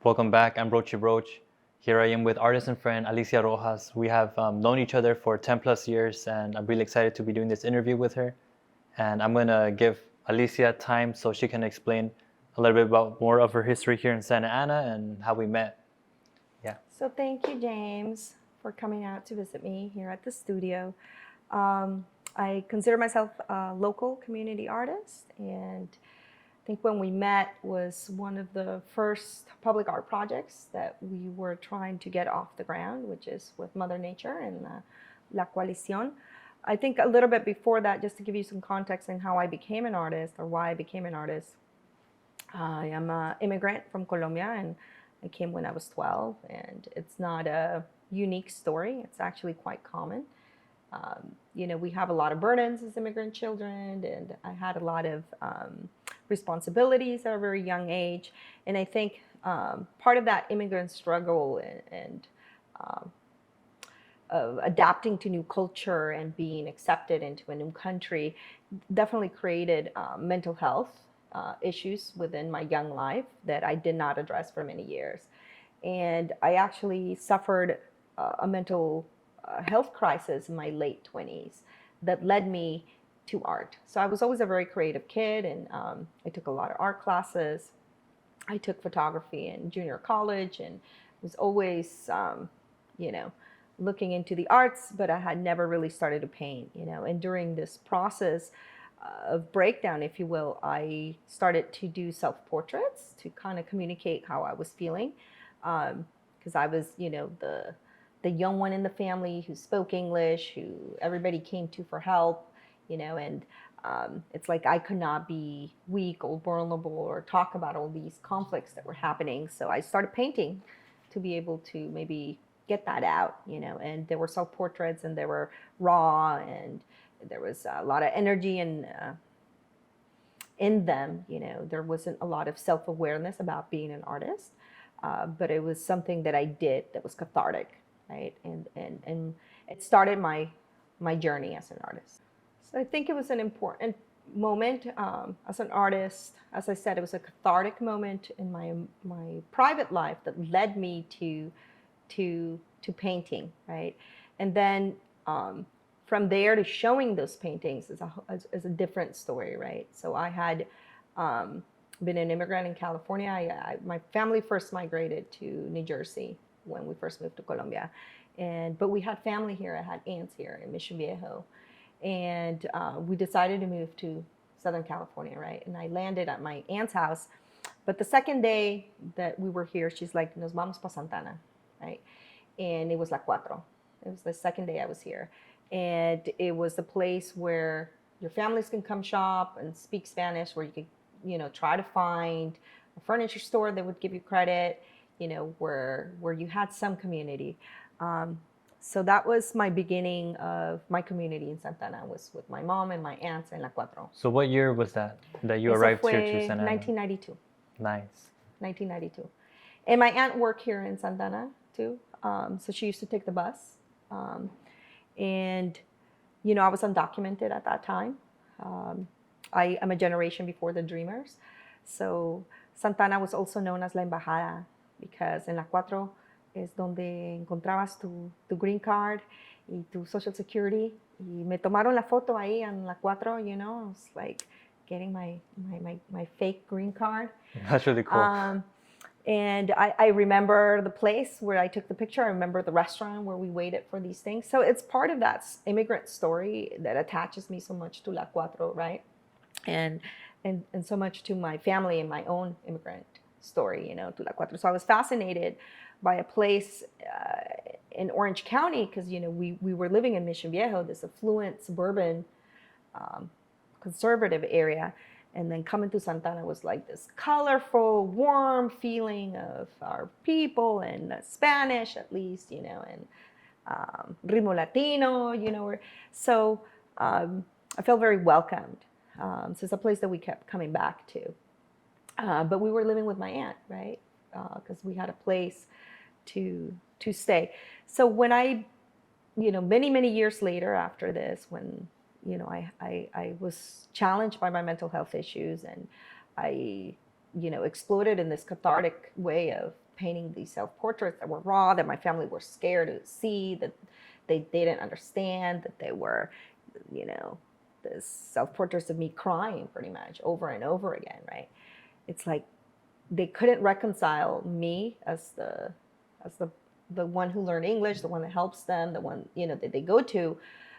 Welcome back. I'm Rochi Roach. Here I am with artist and friend Alicia Rojas. We have known each other for 10 plus years, and I'm really excited to be doing this interview with her. And I'm going to give Alicia time so she can explain a little bit about more of her history here in Santa Ana and how we met. Yeah. So thank you, James, for coming out to visit me here at the studio. I consider myself a local community artist, and I think when we met was one of the first public art projects that we were trying to get off the ground, which is with Mother Nature and La Coalición. I think a little bit before that, just to give you some context in how I became an artist or why I became an artist, I am an immigrant from Colombia, and I came when I was 12, and it's not a unique story. It's actually quite common. We have a lot of burdens as immigrant children, and I had a lot of responsibilities at a very young age. And I think part of that immigrant struggle and of adapting to new culture and being accepted into a new country definitely created mental health issues within my young life that I did not address for many years. And I actually suffered a mental health crisis in my late 20s that led me to art. So I was always a very creative kid, and I took a lot of art classes. I took photography in junior college and was always, looking into the arts, but I had never really started to paint, And during this process of breakdown, if you will, I started to do self-portraits to kind of communicate how I was feeling. Because I was, the young one in the family who spoke English, who everybody came to for help, and it's like I could not be weak or vulnerable or talk about all these conflicts that were happening. So I started painting to be able to maybe get that out, and there were self-portraits and they were raw and there was a lot of energy in them. There wasn't a lot of self-awareness about being an artist, but it was something that I did that was cathartic, right? And it started my journey as an artist. So I think it was an important moment as an artist. As I said, it was a cathartic moment in my private life that led me to painting, right? And then from there to showing those paintings is a different story, right? So I had been an immigrant in California. My family first migrated to New Jersey when we first moved to Colombia, but we had family here. I had aunts here in Mission Viejo, and we decided to move to Southern California, right? And I landed at my aunt's house, but the second day that we were here, she's like, "Nos vamos pa Santana," right? And it was La Cuatro. It was the second day I was here. And it was the place where your families can come shop and speak Spanish, where you could, try to find a furniture store that would give you credit, where you had some community. So that was my beginning of my community in Santa Ana, was with my mom and my aunts in La Cuatro. So what year was that you arrived here to Santa Ana? 1992. Nice. 1992. And my aunt worked here in Santa Ana too. So she used to take the bus. And, I was undocumented at that time. I am a generation before the Dreamers. So Santa Ana was also known as La Embajada, because en La Cuatro es donde encontrabas tu green card y tu social security. Y me tomaron la foto ahí en La Cuatro, I was like getting my fake green card. That's really cool. And I remember the place where I took the picture. I remember the restaurant where we waited for these things. So it's part of that immigrant story that attaches me so much to La Cuatro, right? And so much to my family and my own immigrant story, to La Cuatro. So I was fascinated by a place in Orange County because, we were living in Mission Viejo, this affluent, suburban, conservative area. And then coming to Santa Ana was like this colorful, warm feeling of our people and Spanish, at least, and ritmo Latino, So I felt very welcomed. So it's a place that we kept coming back to. But we were living with my aunt, right? Because we had a place to stay. So when I, many, many years later after this, when I was challenged by my mental health issues, and I exploded in this cathartic way of painting these self-portraits that were raw, that my family were scared to see, that they didn't understand, that they were, this self-portraits of me crying pretty much over and over again, right? It's like they couldn't reconcile me as the one who learned English, the one that helps them, the one, that they go to.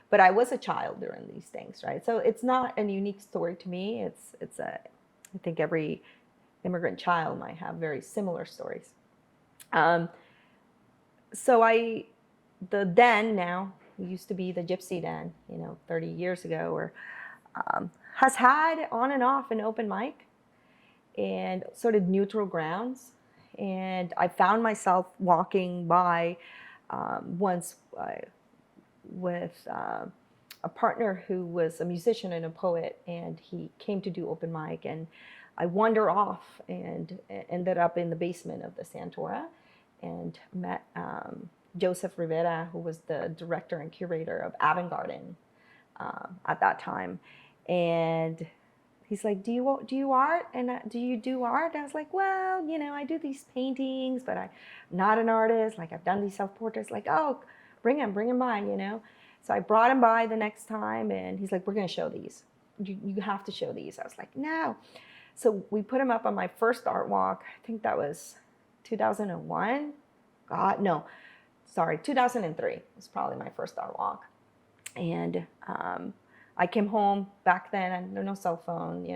But I was a child during these things, right? So it's not a unique story to me. I think every immigrant child might have very similar stories. So the den now, used to be the Gypsy Den, 30 years ago, or has had on and off an open mic and sort of neutral grounds. And I found myself walking by once with a partner who was a musician and a poet, and he came to do open mic, and I wandered off and ended up in the basement of the Santora and met Joseph Rivera, who was the director and curator of Avant Garden at that time. And he's like, do you art? And do you do art? I was like, well, I do these paintings, but I'm not an artist. Like, I've done these self-portraits. Like, oh, bring him by, So I brought him by the next time, and he's like, we're going to show these. You have to show these. I was like, no. So we put him up on my first art walk. I think that was 2001. God, no. Sorry, 2003 was probably my first art walk. And I came home back then, I had no cell phone,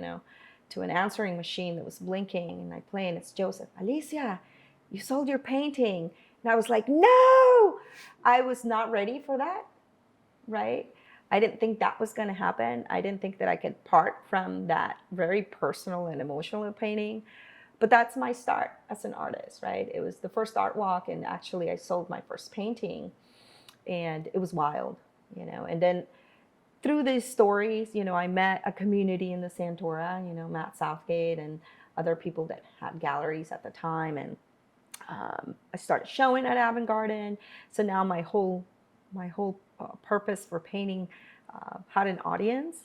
to an answering machine that was blinking, and I play, and it's Joseph. Alicia, you sold your painting. And I was like, no! I was not ready for that, right? I didn't think that was going to happen. I didn't think that I could part from that very personal and emotional painting. But that's my start as an artist, right? It was the first art walk, and actually I sold my first painting, and it was wild, And then through these stories, I met a community in the Santora, Matt Southgate and other people that had galleries at the time, and I started showing at Avant Garden. So now my whole purpose for painting had an audience.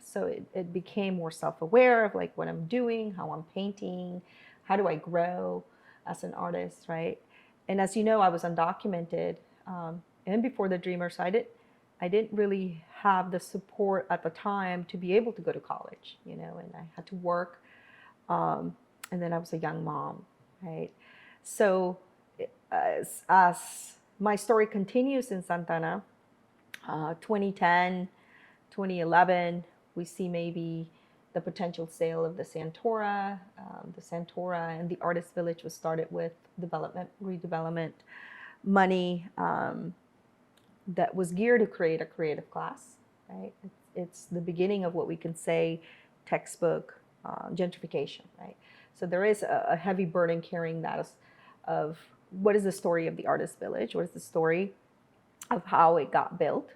So it became more self-aware of like what I'm doing, how I'm painting, how do I grow as an artist, right? And as you know, I was undocumented and before the Dreamers, I didn't really have the support at the time to be able to go to college, and I had to work. And then I was a young mom, right? So as my story continues in Santana, 2010, 2011, we see maybe the potential sale of the Santora. The Santora and the Artist Village was started with redevelopment money that was geared to create a creative class, right? It's the beginning of what we can say textbook gentrification, right? So there is a heavy burden carrying that of what is the story of the Artist Village? What is the story of how it got built?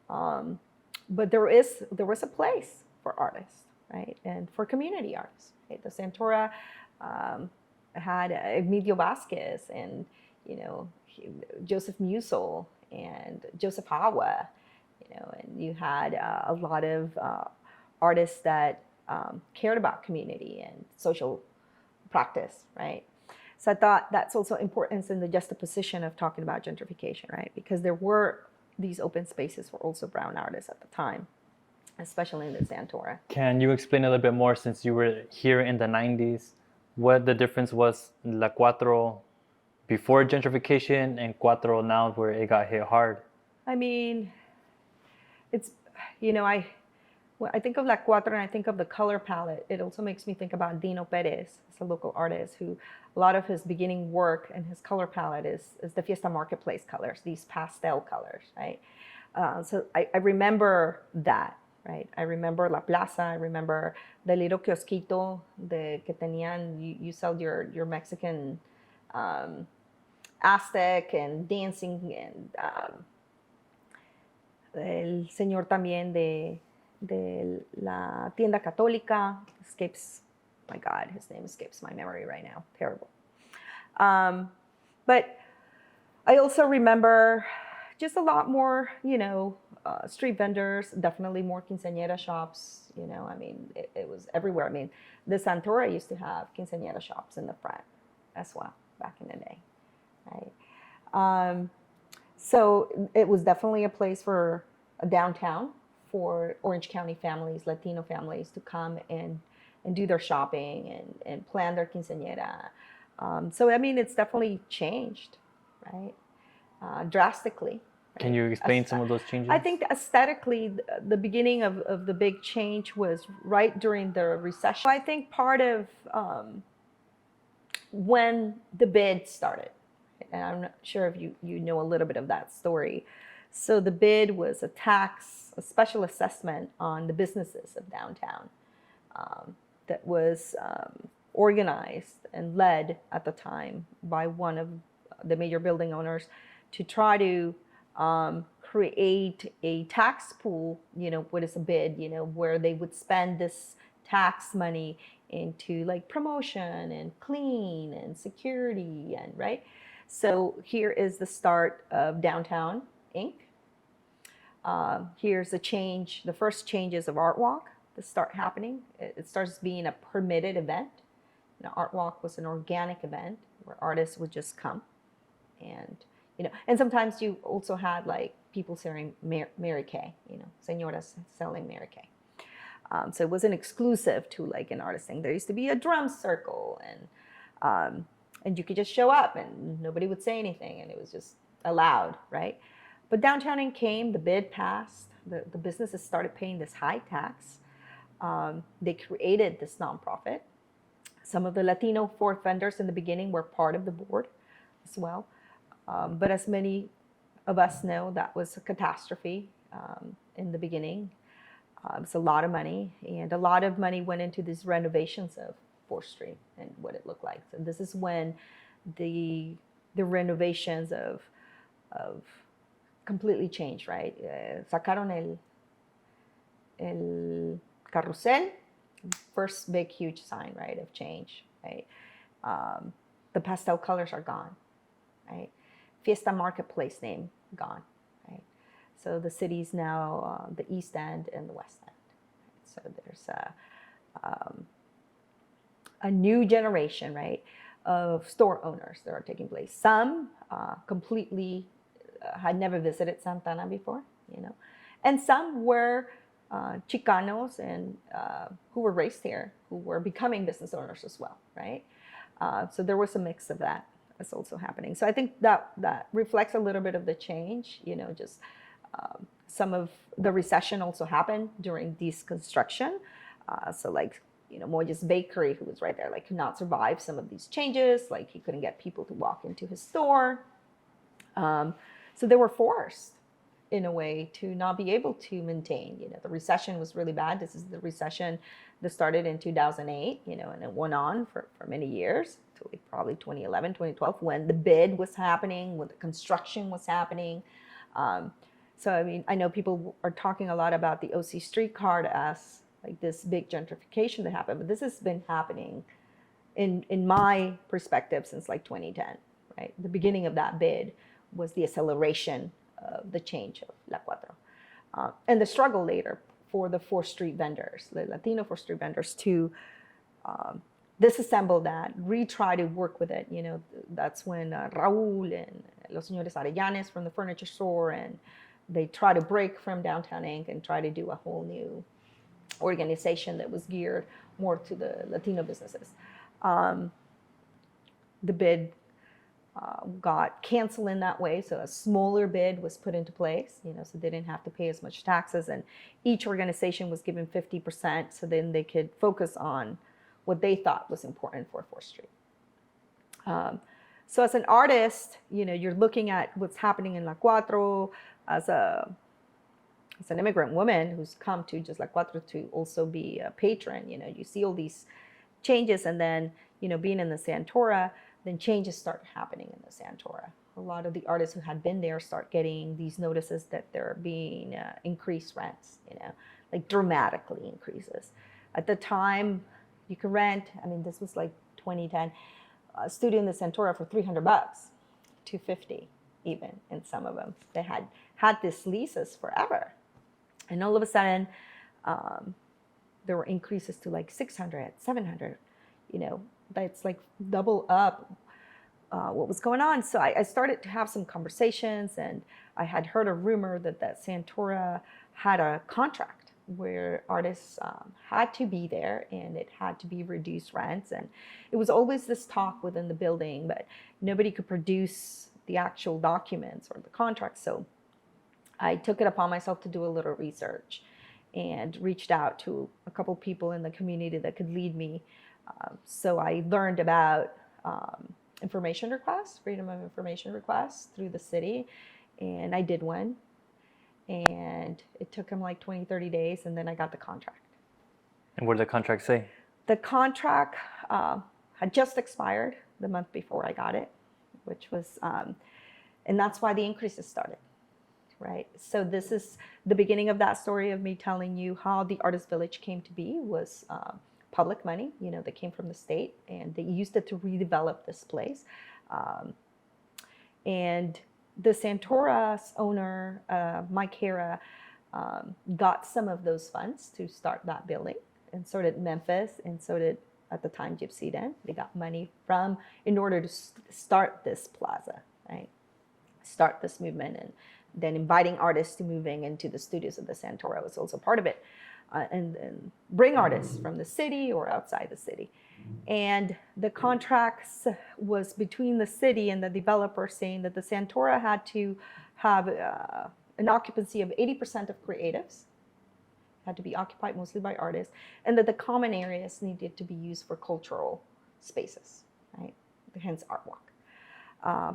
But there was a place for artists, right? And for community artists, right? The Santora had Emilio Vasquez and, Joseph Musel and Joseph Hawa, and you had a lot of artists that cared about community and social practice, right? So I thought that's also important in the juxtaposition of talking about gentrification, right? Because there were these open spaces for also brown artists at the time, especially in the Santora. Can you explain a little bit more, since you were here in the 90s, what the difference was in La Cuatro before gentrification and Cuatro now where it got hit hard? I mean, it's, when I think of La Cuatro and I think of the color palette, it also makes me think about Dino Perez, a local artist who a lot of his beginning work and his color palette is the Fiesta Marketplace colors, these pastel colors, right? So I remember that, right? I remember La Plaza, I remember the little kiosquito que tenían, you sell your Mexican Aztec and dancing, and el señor también de la tienda católica escapes, my God, his name escapes my memory right now, terrible. But I also remember just a lot more, street vendors, definitely more quinceañera shops. I mean, it was everywhere. I mean, the Santora used to have quinceañera shops in the front as well back in the day, right? So it was definitely a place for a downtown for Orange County families, Latino families to come and do their shopping and plan their quinceañera. So, I mean, it's definitely changed, right? Drastically. Can you explain some of those changes? I think aesthetically, the beginning of the big change was right during the recession. I think part of when the bid started, and I'm not sure if you know a little bit of that story. So the bid was a special assessment on the businesses of downtown that was organized and led at the time by one of the major building owners to try to create a tax pool, what is a bid, where they would spend this tax money into like promotion and clean and security and right. So here is the start of Downtown Inc. Here's the first changes of Art Walk that start happening. It starts being a permitted event. Art Walk was an organic event where artists would just come and and sometimes you also had like people selling Mary Kay, señoras selling Mary Kay. So it wasn't exclusive to like an artist thing. There used to be a drum circle and you could just show up and nobody would say anything and it was just allowed, right? But Downtown Inc. came, the bid passed, the businesses started paying this high tax. They created this nonprofit. Some of the Latino fourth vendors in the beginning were part of the board as well. But as many of us know, that was a catastrophe in the beginning. It was a lot of money, and a lot of money went into these renovations of 4th Street and what it looked like. So this is when the renovations of completely changed, right? Sacaron el carrusel, first big huge sign, right, of change, right? The pastel colors are gone, right? Fiesta Marketplace name gone, right? So the city's now the East End and the West End. So there's a new generation, right, of store owners that are taking place. Some completely had never visited Santana before, and some were Chicanos and who were raised here, who were becoming business owners as well, right? So there was a mix of that that's also happening. So I think that reflects a little bit of the change, just some of the recession also happened during deconstruction. So like, Moya's Bakery, who was right there, like could not survive some of these changes. Like he couldn't get people to walk into his store. So they were forced in a way to not be able to maintain. The recession was really bad. This is the recession that started in 2008, and it went on for many years, till probably 2011, 2012, when the bid was happening, when the construction was happening. So, I mean, I know people are talking a lot about the OC streetcar as like this big gentrification that happened, but this has been happening in my perspective since like 2010, right? The beginning of that bid was the acceleration of the change of La Cuatro. And the struggle later for the 4th Street vendors, the Latino 4th Street vendors to disassemble that, retry to work with it. That's when Raul and Los Señores Arellanes from the furniture store, and they try to break from Downtown Inc. and try to do a whole new organization that was geared more to the Latino businesses. The bid got canceled in that way, so a smaller bid was put into place, so they didn't have to pay as much taxes, and each organization was given 50%, so then they could focus on what they thought was important for 4th Street. So as an artist, you're looking at what's happening in La Cuatro as an immigrant woman who's come to just La Cuatro to also be a patron. You see all these changes, and then being in the Santora, then changes start happening in the Santora. A lot of the artists who had been there start getting these notices that they're being increased rents, like dramatically increases. At the time, you could rent, this was like 2010, a studio in the Santora for $300, $250, even in some of them. They had these leases forever. And all of a sudden, there were increases to like 600, 700, that's like double up what was going on. So I started to have some conversations, and I had heard a rumor that Santora had a contract where artists had to be there, and it had to be reduced rents. And it was always this talk within the building, but nobody could produce the actual documents or the contracts. So I took it upon myself to do a little research and reached out to a couple people in the community that could lead me. So I learned about information requests, freedom of information requests through the city, and I did one. And it took them like 20, 30 days, and then I got the contract. And what did the contract say? The contract had just expired the month before I got it, which was, and that's why the increases started, right? So this is the beginning of that story of me telling you how the Artist Village came to be. Was public money, that came from the state, and they used it to redevelop this place. And the Santora's owner, Mike Hara, got some of those funds to start that building, and so did Memphis, and so did, at the time, Gypsy Den. They got money in order to start this plaza, right? Start this movement, and then inviting artists to moving into the studios of the Santora was also part of it, and bring artists from the city or outside the city. And the contracts was between the city and the developer, saying that the Santora had to have an occupancy of 80% of creatives, had to be occupied mostly by artists, and that the common areas needed to be used for cultural spaces, right? Hence Art Walk.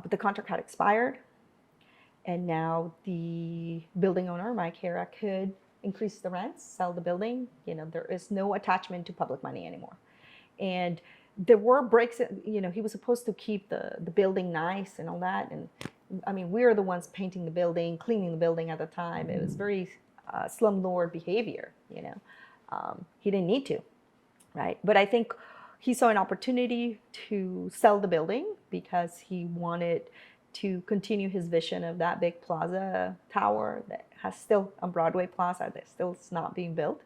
But the contract had expired, and now the building owner, Mike Hara, could increase the rents, sell the building. There is no attachment to public money anymore. And there were breaks, he was supposed to keep the building nice and all that. And I mean, we were the ones painting the building, cleaning the building at the time. It was very slumlord behavior, He didn't need to, right? But I think he saw an opportunity to sell the building because he wanted to continue his vision of that big plaza tower that has still on Broadway Plaza that still is not being built.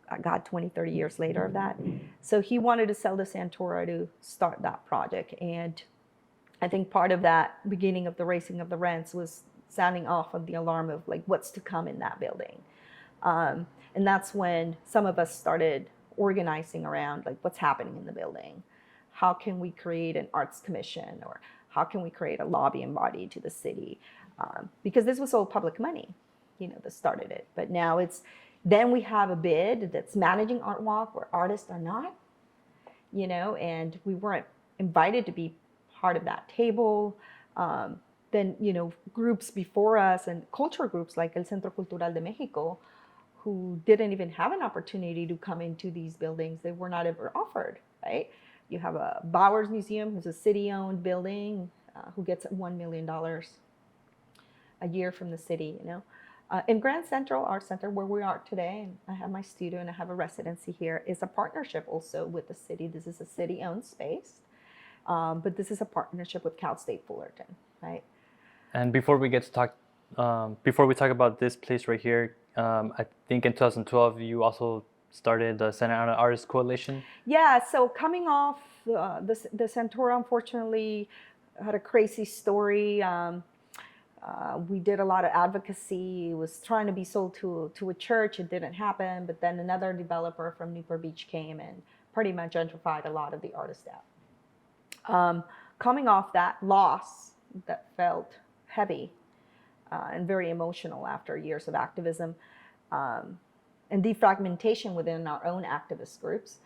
I got 20, 30 years later of that. So he wanted to sell the Santora to start that project. And I think part of that beginning of the raising of the rents was sounding off of the alarm of like what's to come in that building. And that's when some of us started organizing around like what's happening in the building. How can we create an arts commission, or how can we create a lobbying body to the city? Because this was all public money, that started it. But now then we have a bid that's managing Art Walk where artists are not, and we weren't invited to be part of that table. Then, groups before us and culture groups like El Centro Cultural de Mexico, who didn't even have an opportunity to come into these buildings, they were not ever offered, right? You have a Bowers Museum, who's a city-owned building, who gets $1 million a year from the city, In Grand Central Art Center, where we are today, and I have my studio and I have a residency here, is a partnership also with the city. This is a city-owned space, but this is a partnership with Cal State Fullerton, right? And before we talk about this place right here, I think in 2012 you also started the Santa Ana Artists Coalition. Yeah, so coming off the Santora, unfortunately, had a crazy story. We did a lot of advocacy. It was trying to be sold to a church. It didn't happen. But then another developer from Newport Beach came and pretty much gentrified a lot of the artists out. Coming off that loss that felt heavy and very emotional after years of activism and defragmentation within our own activist groups,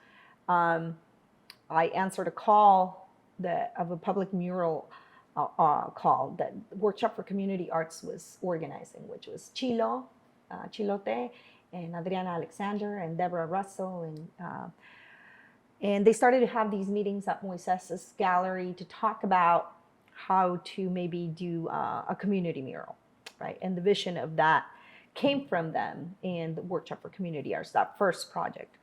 I answered a call of a public mural call that Workshop for Community Arts was organizing, which was Chilote, and Adriana Alexander, and Deborah Russell, and they started to have these meetings at Moises' gallery to talk about how to maybe do a community mural, right? And the vision of that came from them in the Workshop for Community Arts, that first project.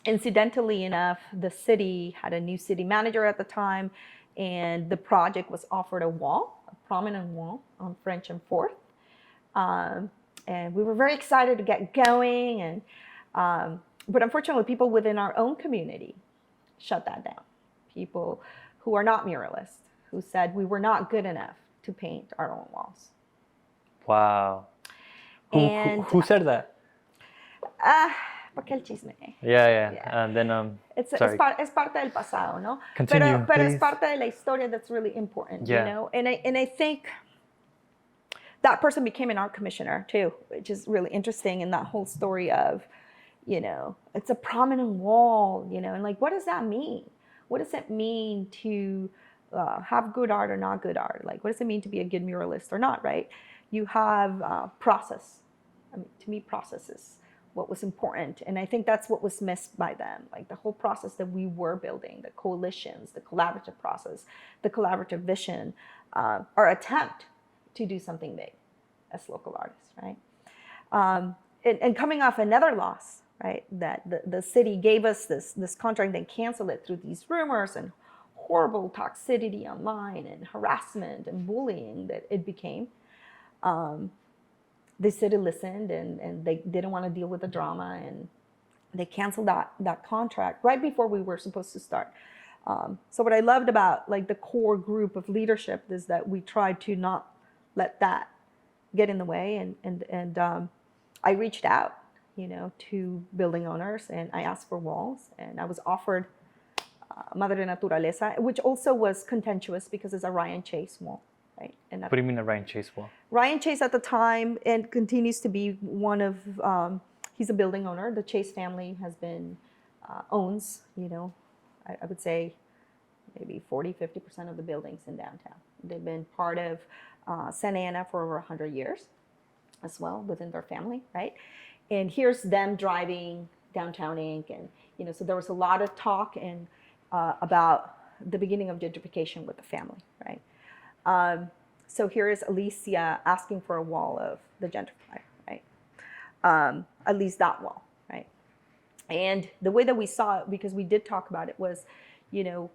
Incidentally enough, the city had a new city manager at the time, And the project was offered a wall, a prominent wall on French and 4th. And we were very excited to get going. And but unfortunately, people within our own community shut that down. People who are not muralists, who said we were not good enough to paint our own walls. Wow. Who said that? ¿Por qué el chisme? Yeah. And then es parte del pasado, ¿no? Continue, pero please. Es parte de la historia that's really important, Yeah. you know? And I think that person became an art commissioner too, which is really interesting in that whole story of, you know, it's a prominent wall, you know, and like, what does that mean? What does it mean to have good art or not good art? Like, what does it mean to be a good muralist or not, right? You have process. I mean, to me, process is what was important. And I think that's what was missed by them. Like the whole process that we were building, the coalitions, the collaborative process, the collaborative vision, our attempt to do something big as local artists, right? And coming off another loss, right? That the city gave us this contract, then canceled it through these rumors and horrible toxicity online and harassment and bullying that it became. The city listened and they didn't want to deal with the drama, and they canceled that contract right before we were supposed to start. So what I loved about like the core group of leadership is that we tried to not let that get in the way, and I reached out, you know, to building owners, and I asked for walls, and I was offered Madre Naturaleza, which also was contentious because it's a Ryan Chase wall. Right? And what do you mean a Ryan Chase wall? Ryan Chase at the time, and continues to be one of, he's a building owner. The Chase family has been, owns, you know, I would say maybe 40-50% of the buildings in downtown. They've been part of Santa Ana for over 100 years as well within their family, right? And here's them driving downtown Inc. And, you know, so there was a lot of talk and about the beginning of gentrification with the family, right? So here is Alicia asking for a wall of the gentrifier, right? At least that wall, right? And the way that we saw it, because we did talk about it, was, you know,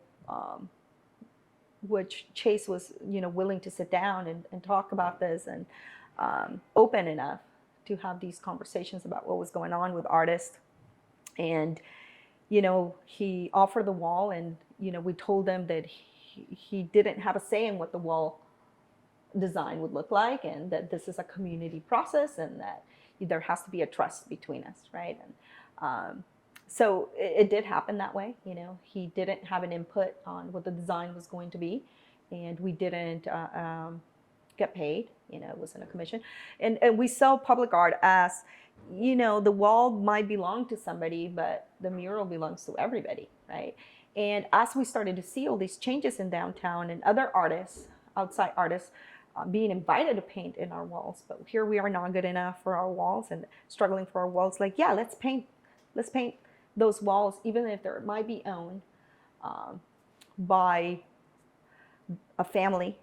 which Chase was, you know, willing to sit down and talk about this and open enough to have these conversations about what was going on with artists. And, you know, he offered the wall, and, you know, we told him that he didn't have a say in what the wall design would look like, and that this is a community process, and that there has to be a trust between us, right? And so it did happen that way. You know, he didn't have an input on what the design was going to be, and we didn't get paid. You know, it wasn't a commission. And we saw public art as, you know, the wall might belong to somebody, but the mural belongs to everybody, right? And as we started to see all these changes in downtown and other artists, outside artists, being invited to paint in our walls, but here we are not good enough for our walls and struggling for our walls. Like, yeah, let's paint those walls, even if they might be owned by a family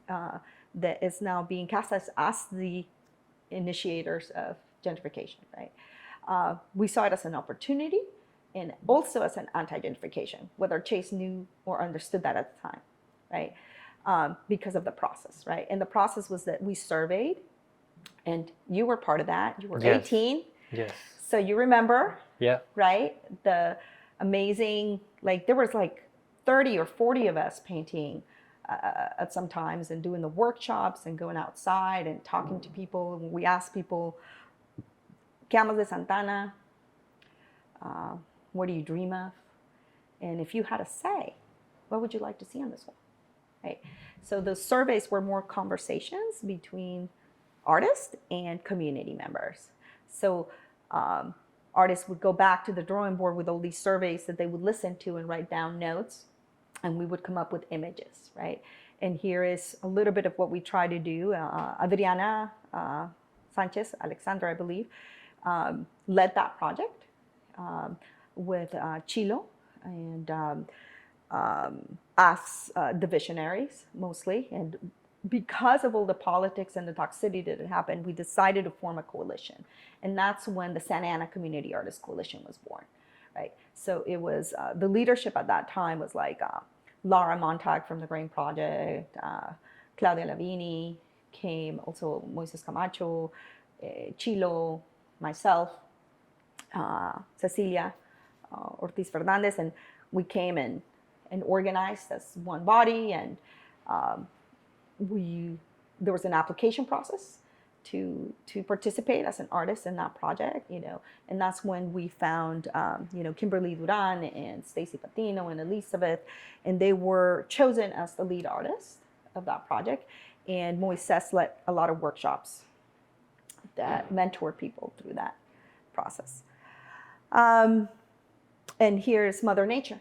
that is now being cast as the initiators of gentrification, right? We saw it as an opportunity, and also as an anti-gentrification, whether Chase knew or understood that at the time, right? Because of the process, right? And the process was that we surveyed, and you were part of that. You were 18. Yes. So you remember, yeah, right? The amazing, like there was like 30 or 40 of us painting at some times, and doing the workshops and going outside and talking to people. And we asked people, ¿Qué amas de Santana? What do you dream of? And if you had a say, what would you like to see on this wall? Right? So those surveys were more conversations between artists and community members. So artists would go back to the drawing board with all these surveys that they would listen to and write down notes, and we would come up with images, right? And here is a little bit of what we try to do. Adriana Sanchez, Alexandra, I believe, led that project with Chilo and us, the visionaries mostly. And because of all the politics and the toxicity that had happened, we decided to form a coalition. And that's when the Santa Ana Community Artists Coalition was born, right? So it was, the leadership at that time was like Laura Montag from the Grain Project, Claudia Lavini came, also Moises Camacho, Chilo, myself, Cecilia Ortiz Fernandez, and we came and organized as one body, and there was an application process to participate as an artist in that project, and that's when we found, Kimberly Duran and Stacy Patino and Elizabeth, and they were chosen as the lead artists of that project. And Moises led a lot of workshops that mentor people through that process. And here's Mother Nature,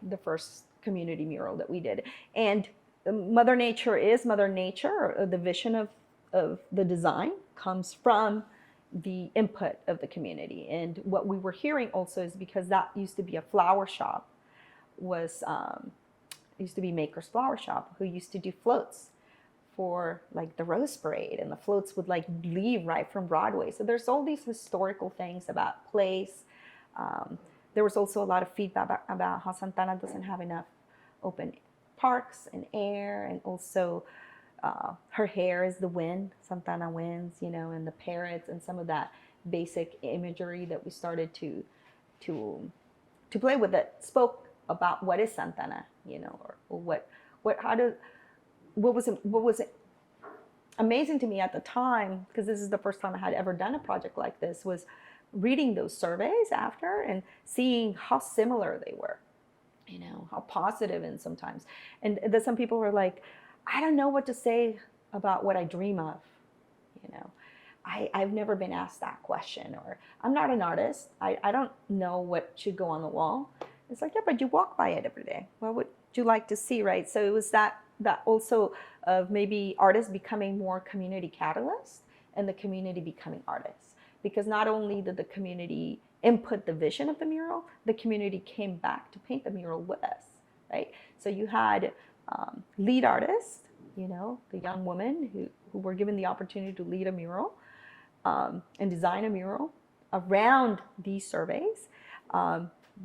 the first community mural that we did. And Mother Nature is Mother Nature. The vision of the design comes from the input of the community. And what we were hearing also is, because that used to be a flower shop, used to be Maker's Flower Shop, who used to do floats for like the Rose Parade, and the floats would like leave right from Broadway. So there's all these historical things about place. There was also a lot of feedback about how Santana doesn't have enough open parks and air, and also her hair is the wind, Santana winds, and the parrots, and some of that basic imagery that we started to play with, that spoke about what is Santana, or what was amazing to me at the time, because this is the first time I had ever done a project like this, was reading those surveys after and seeing how similar they were, how positive, and sometimes, and that some people were like, I don't know what to say about what I dream of, I've never been asked that question, or I'm not an artist, I don't know what should go on the wall. It's like, yeah, but you walk by it every day. What would you like to see, right? So it was that also of maybe artists becoming more community catalysts, and the community becoming artists. Because not only did the community input the vision of the mural, the community came back to paint the mural with us, right? So you had lead artists, the young women who were given the opportunity to lead a mural and design a mural around these surveys,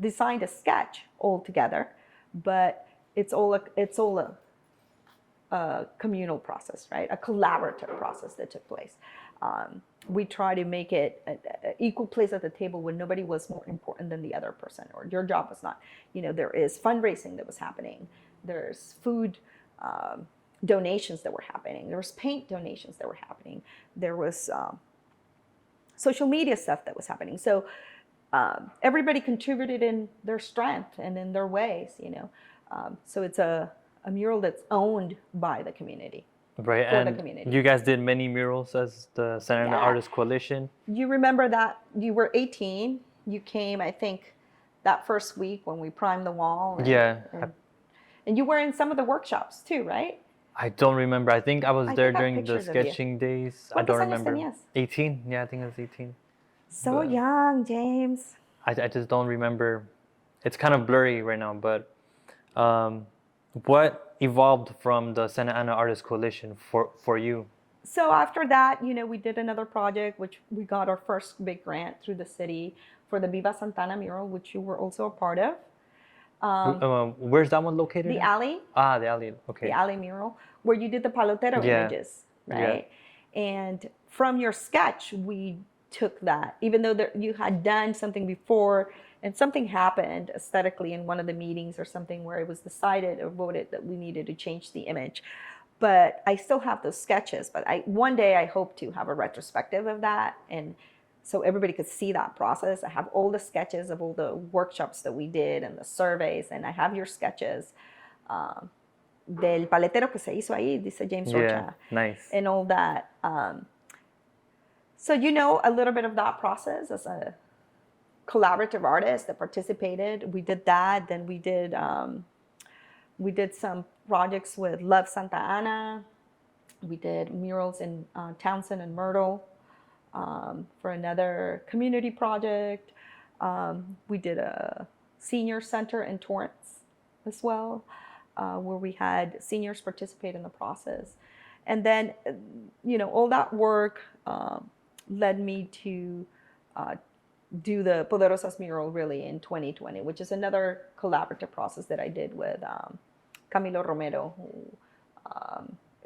designed a sketch all together, but it's all a communal process, right? A collaborative process that took place. We try to make it an equal place at the table where nobody was more important than the other person, or your job was not. There is fundraising that was happening. There's food donations that were happening. There was paint donations that were happening. There was social media stuff that was happening. So everybody contributed in their strength and in their ways, So it's a mural that's owned by the community. Right, and you guys did many murals as the Santa Ana Artists Coalition. You remember that you were 18. You came, I think, that first week when we primed the wall. And you were in some of the workshops too, right? I don't remember. I think I was there during the sketching days. I don't remember. 18? Yeah, I think it was 18. So young, James. I just don't remember. It's kind of blurry right now, but what evolved from the Santa Ana Artists Coalition for you? So after that, we did another project, which we got our first big grant through the city for the Viva Santana mural, which you were also a part of. Where's that one located? The alley. The alley. Okay. The alley mural, where you did the palotero images, right? Yeah. And from your sketch, we took that, even though you had done something before, and something happened aesthetically in one of the meetings or something where it was decided or voted that we needed to change the image. But I still have those sketches, but one day I hope to have a retrospective of that, and so everybody could see that process. I have all the sketches of all the workshops that we did and the surveys, and I have your sketches del paletero que se hizo ahí, dice James Rocha. Nice. And all that. So a little bit of that process as a collaborative artist that participated. We did that. Then we did some projects with Love Santa Ana. We did murals in Townsend and Myrtle for another community project. We did a senior center in Torrance as well, where we had seniors participate in the process. And then, all that work led me to do the Poderosas mural really in 2020, which is another collaborative process that I did with Camilo Romero, who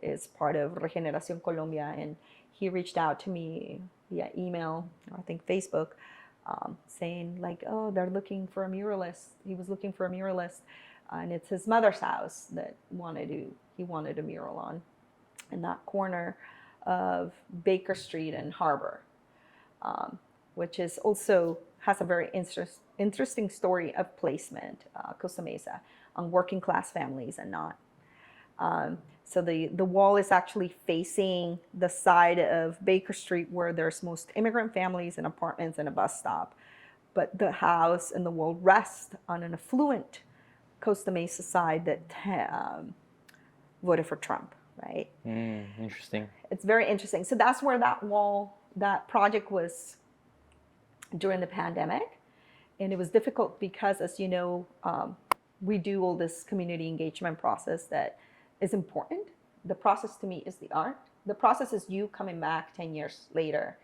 is part of Regeneración Colombia, and he reached out to me via email, or I think Facebook, saying like, oh, they're looking for a muralist. He was looking for a muralist, and it's his mother's house that he wanted a mural on, in that corner of Baker Street and Harbor, which is also has a very interesting story of placement, Costa Mesa, on working class families and not. So the wall is actually facing the side of Baker Street where there's most immigrant families and apartments and a bus stop. But the house and the wall rest on an affluent Costa Mesa side that voted for Trump, right? Interesting. It's very interesting. So that's where that project was during the pandemic. And it was difficult because, as you know, we do all this community engagement process that is important. The process to me is the art. The process is you coming back 10 years later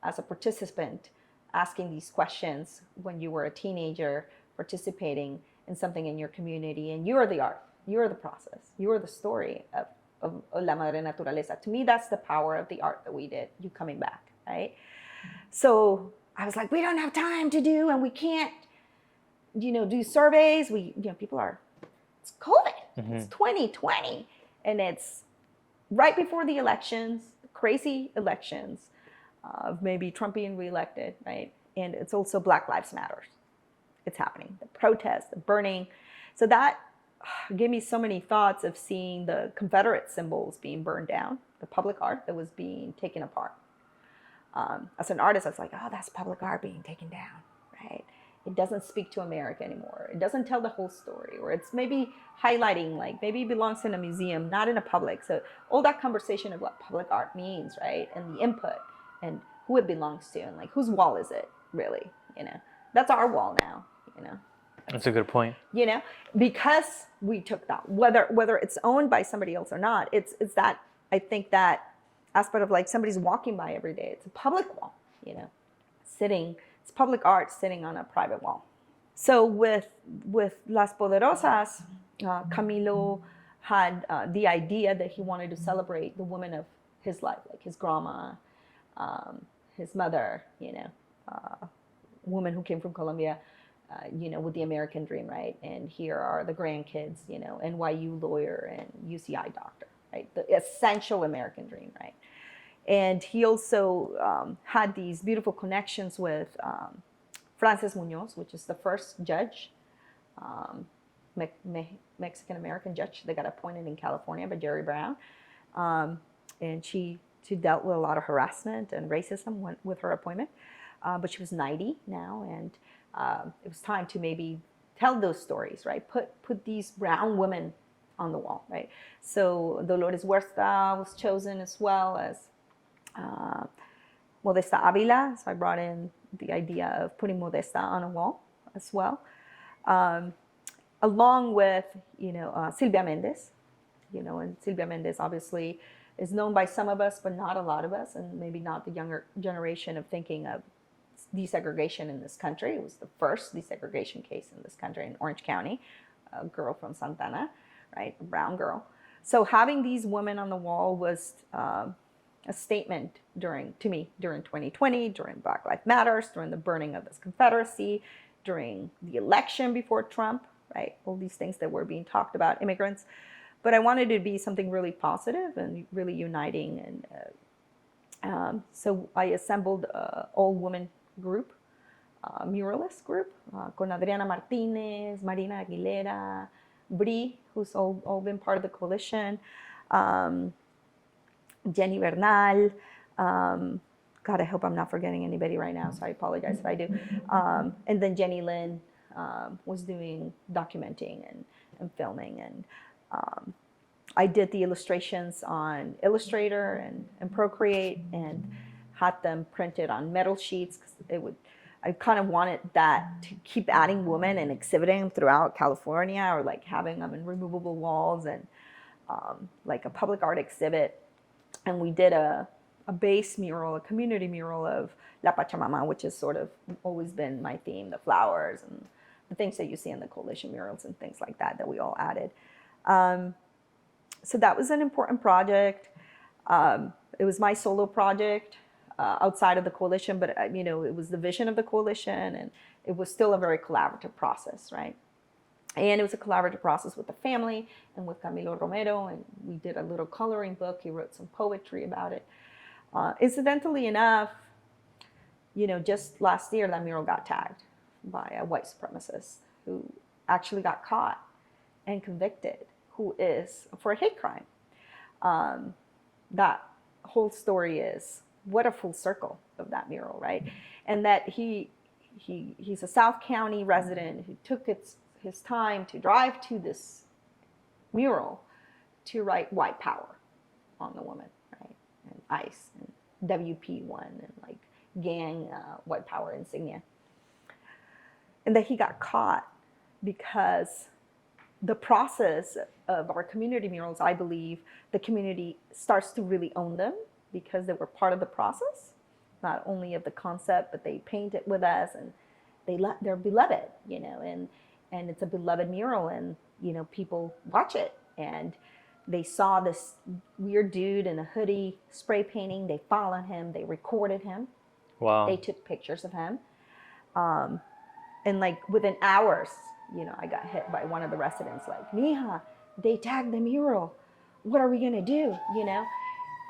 as a participant, asking these questions when you were a teenager, participating in something in your community, and you're the art, you're the process, you're the story of La Madre Naturaleza. To me, that's the power of the art that we did, you coming back, right? So I was like, we don't have time to do, and we can't, do surveys. People are, it's COVID, it's 2020, and it's right before the elections, crazy elections of maybe Trump being reelected, right? And it's also Black Lives Matter. It's happening, the protests, the burning. So that gave me so many thoughts of seeing the Confederate symbols being burned down, the public art that was being taken apart. As an artist, I was like, oh, that's public art being taken down, right? It doesn't speak to America anymore. It doesn't tell the whole story, or it's maybe highlighting, like maybe it belongs in a museum, not in a public. So all that conversation of what public art means, right? And the input and who it belongs to, and like whose wall is it really, That's our wall now, That's a good point. Because we took that, whether it's owned by somebody else or not, it's that, I think that aspect of like somebody's walking by every day. It's a public wall, it's public art sitting on a private wall. So with Las Poderosas, Camilo had the idea that he wanted to celebrate the women of his life, like his grandma, his mother, woman who came from Colombia, with the American dream, right? And here are the grandkids, NYU lawyer and UCI doctor, right? The essential American dream, right? And he also had these beautiful connections with Frances Munoz, which is the first judge, Mexican-American judge that got appointed in California by Jerry Brown. And she dealt with a lot of harassment and racism with her appointment. But she was 90 now, and it was time to maybe tell those stories, right? Put these brown women on the wall, right? So Dolores Huerta was chosen as well as Modesta Avila. So I brought in the idea of putting Modesta on a wall as well, along with Silvia Mendez, and Silvia Mendez obviously is known by some of us, but not a lot of us, and maybe not the younger generation of thinking of desegregation in this country. It was the first desegregation case in this country in Orange County, a girl from Santana, right, a brown girl. So having these women on the wall was a statement during 2020, during Black Lives Matters, during the burning of this Confederacy, during the election before Trump, right? All these things that were being talked about, immigrants. But I wanted it to be something really positive and really uniting. And so I assembled an all-woman group, muralist group, con Adriana Martinez, Marina Aguilera, Bri, who's all been part of the coalition, Jenny Bernal, God, I hope I'm not forgetting anybody right now, so I apologize if I do. And then Jenny Lynn was doing documenting and filming, and I did the illustrations on Illustrator and Procreate, and had them printed on metal sheets, because I kind of wanted that to keep adding women and exhibiting them throughout California, or like having them in removable walls, and like a public art exhibit. And we did a base mural, a community mural of La Pachamama, which has sort of always been my theme, the flowers and the things that you see in the coalition murals and things like that we all added. So that was an important project. It was my solo project outside of the coalition, but it was the vision of the coalition, and it was still a very collaborative process, right? And it was a collaborative process with the family and with Camilo Romero, and we did a little coloring book. He wrote some poetry about it. Incidentally enough, just last year, that mural got tagged by a white supremacist who actually got caught and convicted, who is for a hate crime. That whole story is what a full circle of that mural, right? And that he's a South County resident who took his time to drive to this mural to write white power on the woman, right? And ICE and WP1 and like gang white power insignia. And that he got caught because the process of our community murals, I believe, the community starts to really own them because they were part of the process, not only of the concept, but they paint it with us, and they're beloved, and it's a beloved mural, and people watch it, and they saw this weird dude in a hoodie spray painting. They followed him. They recorded him. Wow. They took pictures of him, and like within hours, I got hit by one of the residents, like, "Mija, they tagged the mural. What are we gonna do?"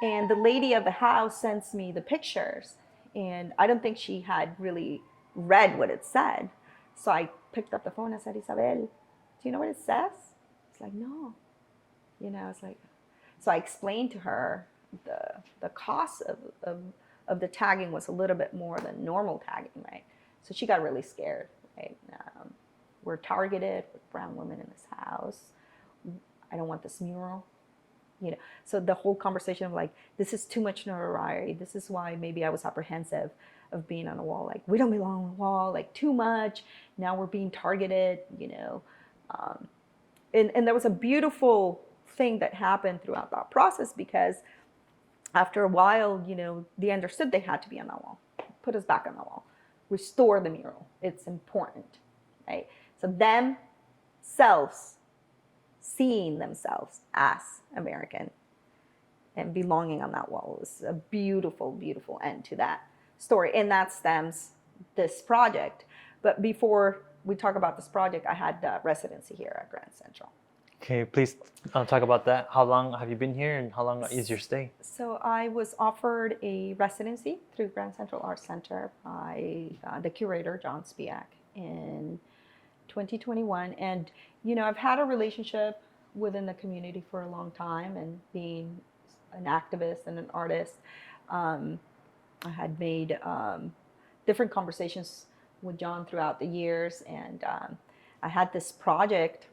And the lady of the house sends me the pictures, and I don't think she had really read what it said. So I picked up the phone and said, "Isabel, do you know what it says?" It's like, "No." It's like, so I explained to her the cost of the tagging was a little bit more than normal tagging, right? So she got really scared, right? We're targeted with brown women in this house. I don't want this mural. So the whole conversation of like, this is too much notoriety. This is why maybe I was apprehensive of being on a wall. Like, we don't belong on a wall, like too much. Now we're being targeted, and there was a beautiful thing that happened throughout that process, because after a while, they understood they had to be on that wall. Put us back on the wall. Restore the mural. It's important, right? So themselves seeing themselves as American and belonging on that wall was a beautiful, beautiful end to that story. And that stems this project. But before we talk about this project, I had the residency here at Grand Central. Okay, please talk about that. How long have you been here, and how long is your stay? So I was offered a residency through Grand Central Arts Center by the curator, John Spiak, in 2021. And, I've had a relationship within the community for a long time, and being an activist and an artist, I had made different conversations with John throughout the years, and I had this project,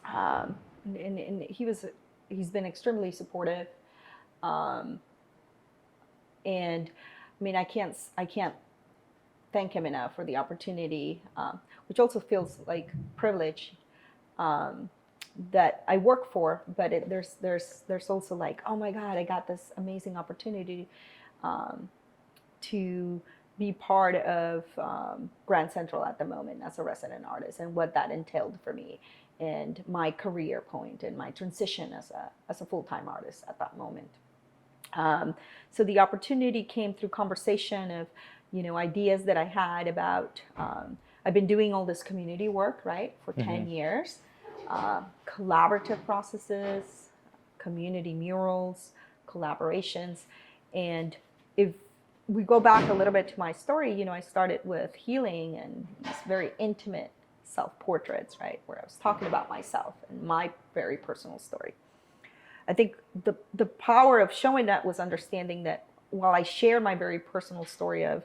and he's been extremely supportive, and I mean, I can't thank him enough for the opportunity, which also feels like privilege, that I work for, but there's also like, oh my God, I got this amazing opportunity to be part of Grand Central at the moment as a resident artist, and what that entailed for me and my career point and my transition as a full-time artist at that moment. So the opportunity came through conversation of, ideas that I had about, I've been doing all this community work, right, for 10 years, collaborative processes, community murals, collaborations. And if we go back a little bit to my story, I started with healing and these very intimate self-portraits, right, where I was talking about myself and my very personal story. I think the power of showing that was understanding that while I share my very personal story of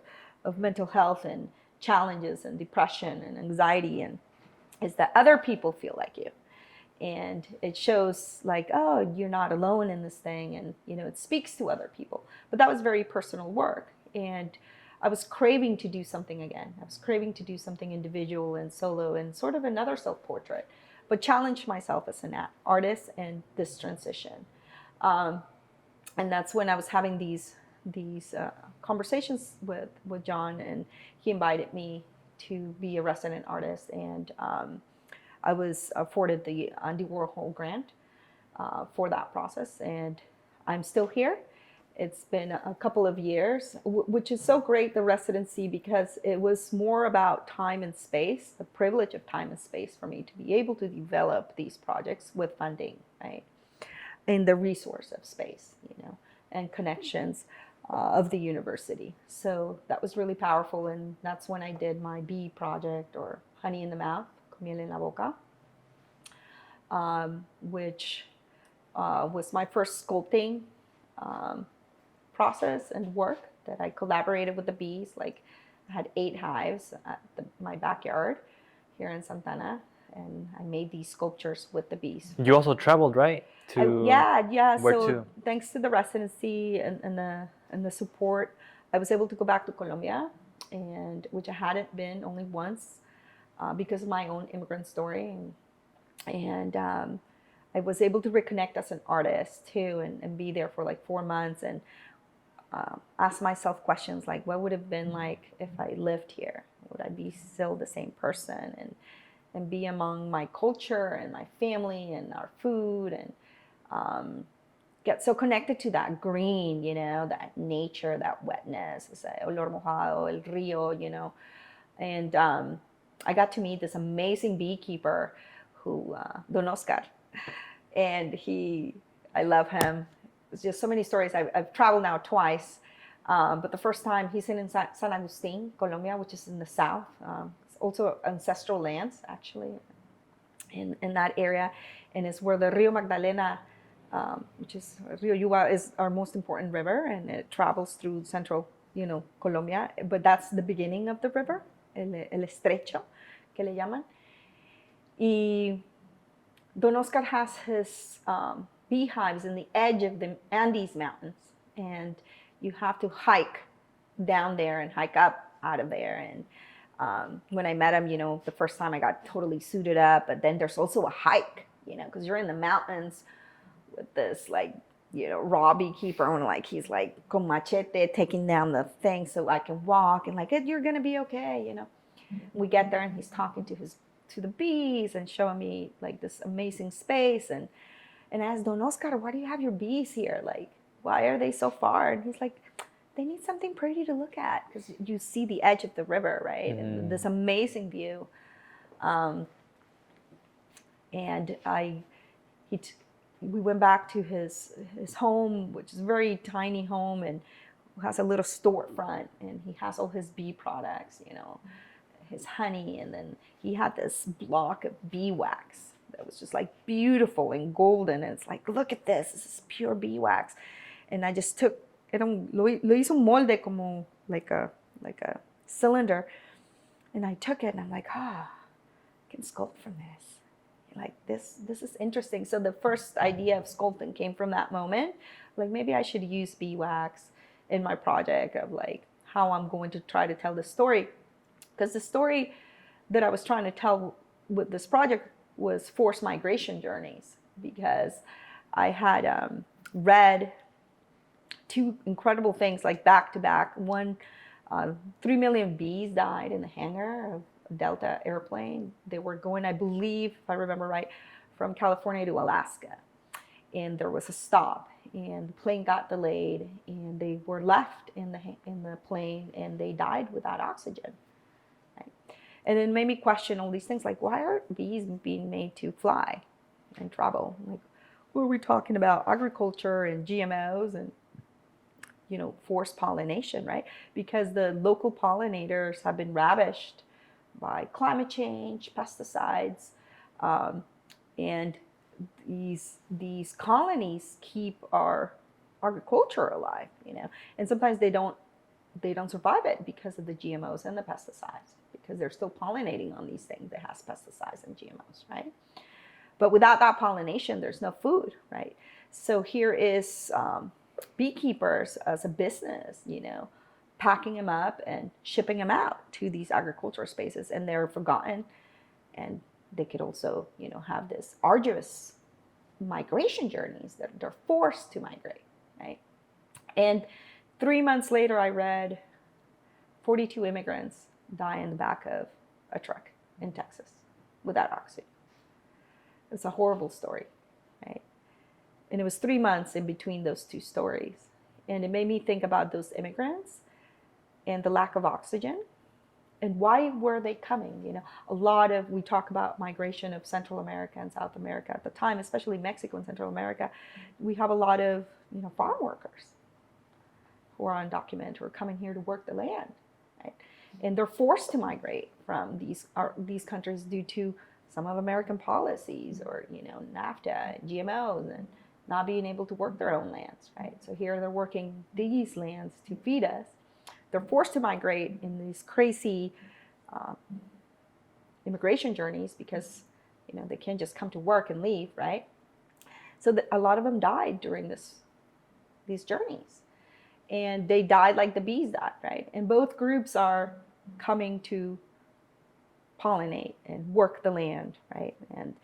mental health and challenges and depression and anxiety, and is that other people feel like you. And it shows like, oh, you're not alone in this thing, and it speaks to other people. But that was very personal work, and I was craving to do something again. I was craving to do something individual and solo and sort of another self-portrait, but challenge myself as an artist and this transition. And that's when I was having these conversations with John, and he invited me to be a resident artist. And I was afforded the Andy Warhol grant for that process, and I'm still here. It's been a couple of years, which is so great, the residency, because it was more about time and space, the privilege of time and space for me to be able to develop these projects with funding, right? And the resource of space, and connections of the university. So that was really powerful, and that's when I did my bee project, or honey in the mouth, miel en la boca, which was my first sculpting process and work that I collaborated with the bees. Like, I had 8 hives at my backyard here in Santana, and I made these sculptures with the bees. You also traveled, right? Yeah. Where So to? thanks to the residency and the support, I was able to go back to Colombia, and which I hadn't been, only once, because of my own immigrant story, and I was able to reconnect as an artist too, and be there for like 4 months, and ask myself questions like, what would it have been like if I lived here? Would I be still the same person, and be among my culture and my family and our food, and get so connected to that green, that nature, that wetness, ese olor mojado, el río, and I got to meet this amazing beekeeper who, Don Oscar, and I love him. It's just so many stories. I've traveled now twice, but the first time he's in San Agustin, Colombia, which is in the south. It's also ancestral lands, actually, in that area, and it's where the Rio Magdalena, which is Rio Yuba, is our most important river, and it travels through central, Colombia. But that's the beginning of the river, el estrecho, que le llaman. Y Don Oscar has his beehives in the edge of the Andes Mountains, and you have to hike down there and hike up out of there. And when I met him, the first time I got totally suited up, but then there's also a hike, because you're in the mountains with this raw beekeeper, and he's like con machete taking down the thing so I can walk, and you're gonna be okay, We get there, and he's talking to the bees and showing me this amazing space, and I asked Don Oscar, why do you have your bees here? Why are they so far? And he's like, they need something pretty to look at, because you see the edge of the river, right? And this amazing view. And we went back to his home, which is a very tiny home, and has a little storefront, and he has all his bee products, his honey, and then he had this block of bee wax that was just beautiful and golden, and it's look at this is pure bee wax. And I just took, lo hizo un molde como like a cylinder, and I took it, and I'm like, I can sculpt from this. This is interesting. So the first idea of sculpting came from that moment. Maybe I should use bee wax in my project of how I'm going to try to tell the story, because the story that I was trying to tell with this project was forced migration journeys, because I had read 2 incredible things back to back. One, 3 million bees died in the hangar of a Delta airplane. They were going, I believe, if I remember right, from California to Alaska, and there was a stop, and the plane got delayed, and they were left in the plane, and they died without oxygen. And it made me question all these things, why are bees being made to fly and travel? What are we talking about? Agriculture and GMOs and, forced pollination, right? Because the local pollinators have been ravished by climate change, pesticides, and these colonies keep our agriculture alive, And sometimes they don't survive it because of the GMOs and the pesticides, because they're still pollinating on these things that has pesticides and GMOs, right? But without that pollination, there's no food, right? So here is beekeepers as a business, packing them up and shipping them out to these agricultural spaces, and they're forgotten. And they could also, have this arduous migration journeys that they're forced to migrate, right? And 3 months later, I read 42 immigrants die in the back of a truck in Texas without oxygen. It's a horrible story, right? And it was 3 months in between those two stories. And it made me think about those immigrants and the lack of oxygen. And why were they coming? We talk about migration of Central America and South America at the time, especially Mexico and Central America. We have a lot of, farm workers who are undocumented, who are coming here to work the land, right? And they're forced to migrate from these countries due to some of American policies, or NAFTA, GMOs, and not being able to work their own lands, right? So here they're working these lands to feed us. They're forced to migrate in these crazy immigration journeys because they can't just come to work and leave, right? So a lot of them died during these journeys, and they died like the bees died, right? And both groups are coming to pollinate and work the land, right? And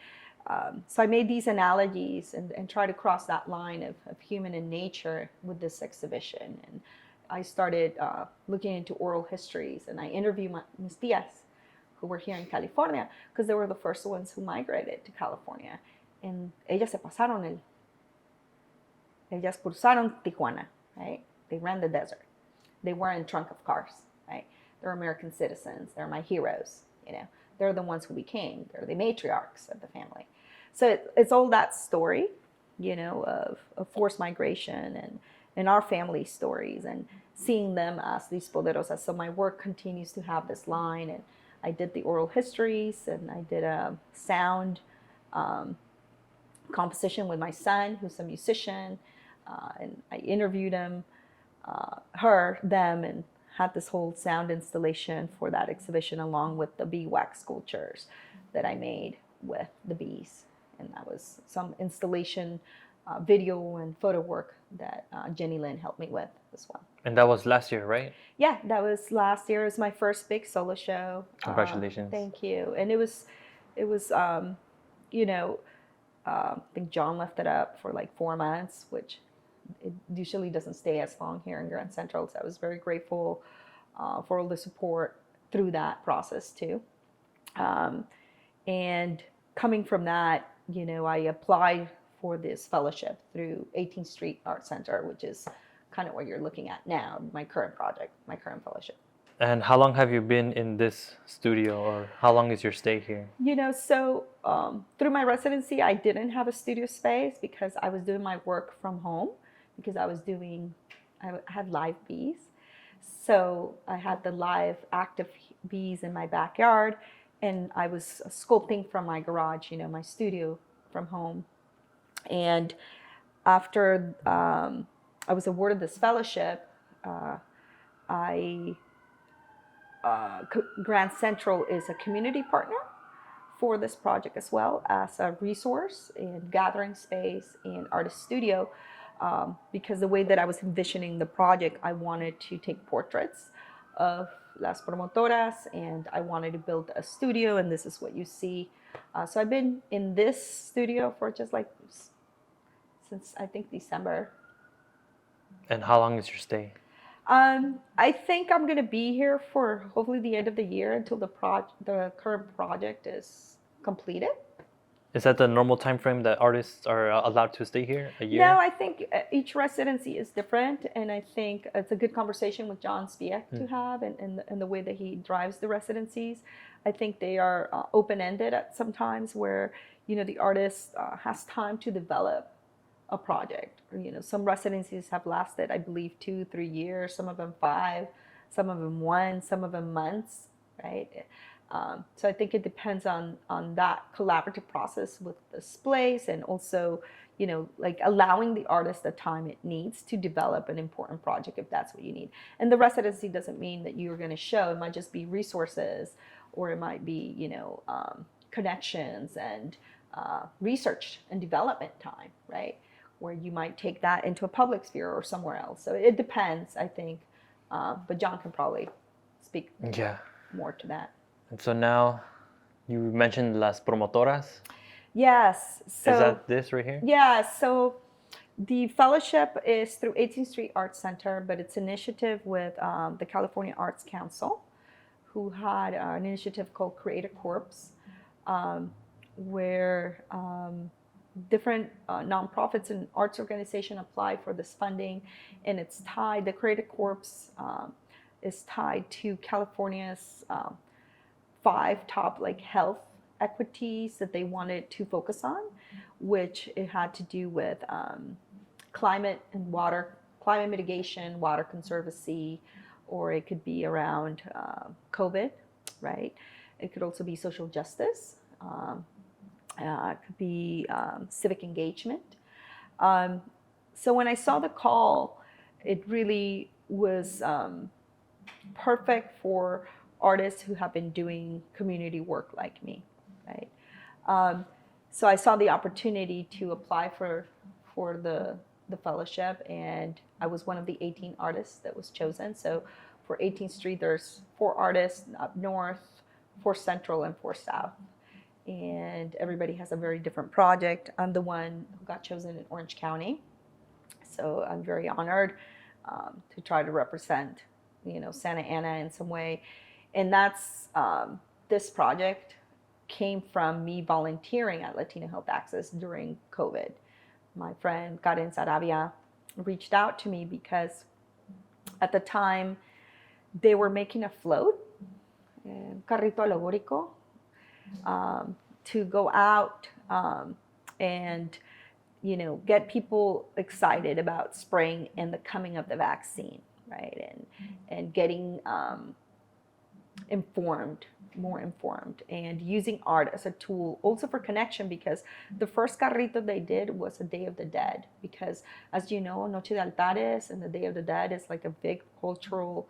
so I made these analogies and try to cross that line of human and nature with this exhibition. And I started looking into oral histories, and I interviewed mis tías who were here in California because they were the first ones who migrated to California. And ellas cruzaron Tijuana, right? They ran the desert. They were in trunk of cars, right? They're American citizens. They're my heroes, They're the ones who became. They're the matriarchs of the family. So it's all that story, of forced migration and our family stories, and seeing them as these poderosas. So my work continues to have this line, and I did the oral histories, and I did a sound composition with my son, who's a musician, and I interviewed them, and had this whole sound installation for that exhibition, along with the bee wax sculptures that I made with the bees. And that was some installation, video and photo work that Jenny Lynn helped me with as well. And that was last year, right? Yeah, that was last year. It was my first big solo show. Congratulations. Thank you. And it was I think John left it up for like 4 months, which it usually doesn't stay as long here in Grand Central. So I was very grateful for all the support through that process too. And coming from that, I applied for this fellowship through 18th Street Art Center, which is kind of what you're looking at now, my current project, my current fellowship. And how long have you been in this studio, or how long is your stay here? So through my residency, I didn't have a studio space because I was doing my work from home, because I had live bees. So I had the live active bees in my backyard, and I was sculpting from my garage, my studio from home. And after I was awarded this fellowship, Grand Central is a community partner for this project as well, as a resource and gathering space and artist studio, because the way that I was envisioning the project, I wanted to take portraits of las promotoras, and I wanted to build a studio, and this is what you see. So I've been in this studio for just since I think December. And how long is your stay? I think I'm going to be here for hopefully the end of the year, until the current project is completed. Is that the normal time frame that artists are allowed to stay here? A year? No, I think each residency is different, and I think it's a good conversation with John Spiek to have, and the way that he drives the residencies. I think they are open-ended at sometimes, where the artist has time to develop a project. Some residencies have lasted, I believe, 2-3 years, some of them 5, some of them 1, some of them months, right? So I think it depends on that collaborative process with the displays, and also, allowing the artist the time it needs to develop an important project, if that's what you need. And the residency doesn't mean that you're going to show. It might just be resources, or it might be, connections and research and development time, right? Where you might take that into a public sphere or somewhere else. So it depends, I think. But John can probably speak more to that. And so now, you mentioned Las Promotoras. Yes. So, is that this right here? Yeah. So the fellowship is through 18th Street Arts Center, but it's an initiative with the California Arts Council, who had an initiative called Create a Corpse. where different nonprofits and arts organizations apply for this funding, and it's tied. The Creative Corps is tied to California's 5 top like health equities that they wanted to focus on, which it had to do with climate and water, climate mitigation, water conservancy, or it could be around COVID, right? It could also be social justice. It could be civic engagement. So when I saw the call, it really was perfect for artists who have been doing community work like me, right? So I saw the opportunity to apply for the fellowship, and I was one of the 18 artists that was chosen. So for 18th Street, there's 4 artists up north, 4 central, and 4 south. And everybody has a very different project. I'm the one who got chosen in Orange County. So I'm very honored to try to represent, Santa Ana in some way. And that's, this project came from me volunteering at Latino Health Access during COVID. My friend Karen Sarabia reached out to me because at the time they were making a float, carrito alegórico, to go out and get people excited about spring and the coming of the vaccine, right? And getting more informed, and using art as a tool also for connection, because the first carrito they did was a Day of the Dead, because as you know, Noche de Altares and the Day of the Dead is like a big cultural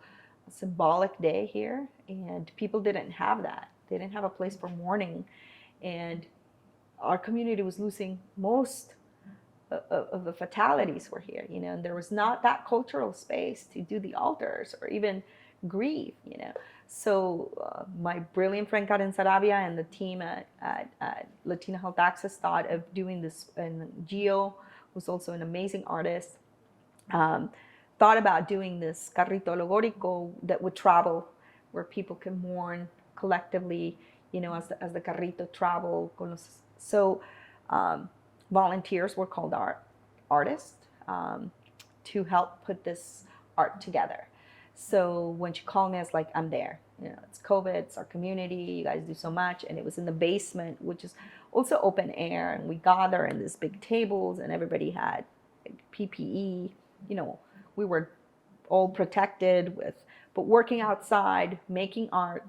symbolic day here, and people didn't have that. They didn't have a place for mourning, and our community was losing most of the fatalities were here, and there was not that cultural space to do the altars or even grieve, So my brilliant friend Karen Sarabia and the team at Latino Health Access thought of doing this, and Gio was also an amazing artist, thought about doing this carrito alegórico that would travel, where people can mourn collectively, as the carrito travel. So volunteers were called artists to help put this art together. So when she called me, I was like, I'm there. It's COVID, it's our community, you guys do so much. And it was in the basement, which is also open air. And we gather in these big tables, and everybody had PPE. We were all protected but working outside, making art.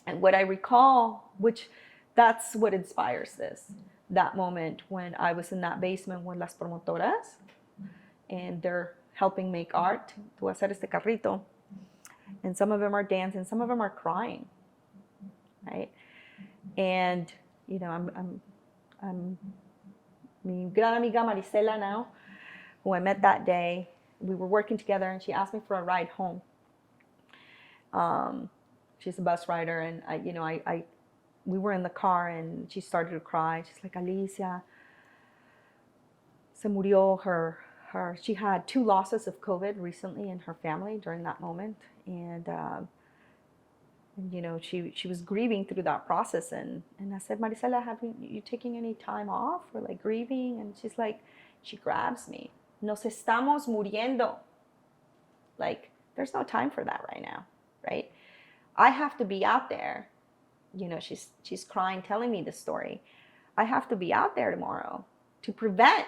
And what I recall, which that's what inspires this, that moment when I was in that basement with las Promotoras, and they're helping make art to hacer este carrito. And some of them are dancing, some of them are crying, right? And, I'm mi gran amiga Marisela now, who I met that day. We were working together, and she asked me for a ride home. She's a bus rider, and we were in the car, and she started to cry. She's like, Alicia, se murió she had 2 losses of COVID recently in her family during that moment. And she was grieving through that process. And I said, Marisela, have you taking any time off for like grieving? And she's like, she grabs me. Nos estamos muriendo. Like, there's no time for that right now, right? I have to be out there. She's crying, telling me this story. I have to be out there tomorrow to prevent